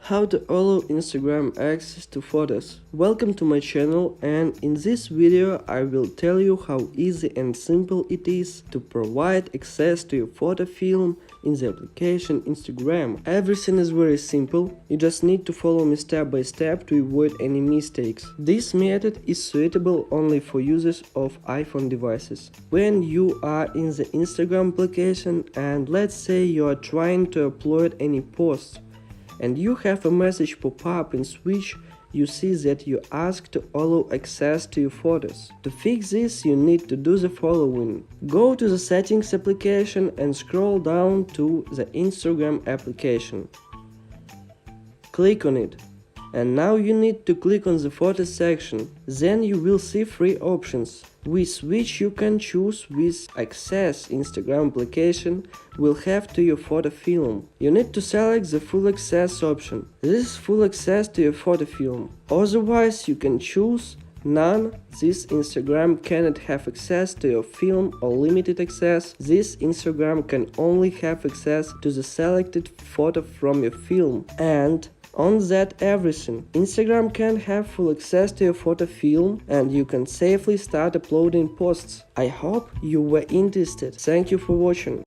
How to allow Instagram access to photos. Welcome to my channel, and in this video I will tell you how easy and simple it is to provide access to your photo film in the application Instagram. Everything is very simple, you just need to follow me step by step to avoid any mistakes. This method is suitable only for users of iPhone devices. When you are in the Instagram application and let's say you are trying to upload any posts, and you have a message pop up in which you see that you ask to allow access to your photos. To fix this, you need to do the following. Go to the settings application and scroll down to the Instagram application. Click on it. And now you need to click on the photo section. Then you will see three options, with which you can choose which access Instagram application will have to your photo film. You need to select the full access option. This is full access to your photo film. Otherwise, you can choose none. This Instagram cannot have access to your film, or limited access. This Instagram can only have access to the selected photo from your film. And on that everything. Instagram can have full access to your photo film and you can safely start uploading posts. I hope you were interested. Thank you for watching.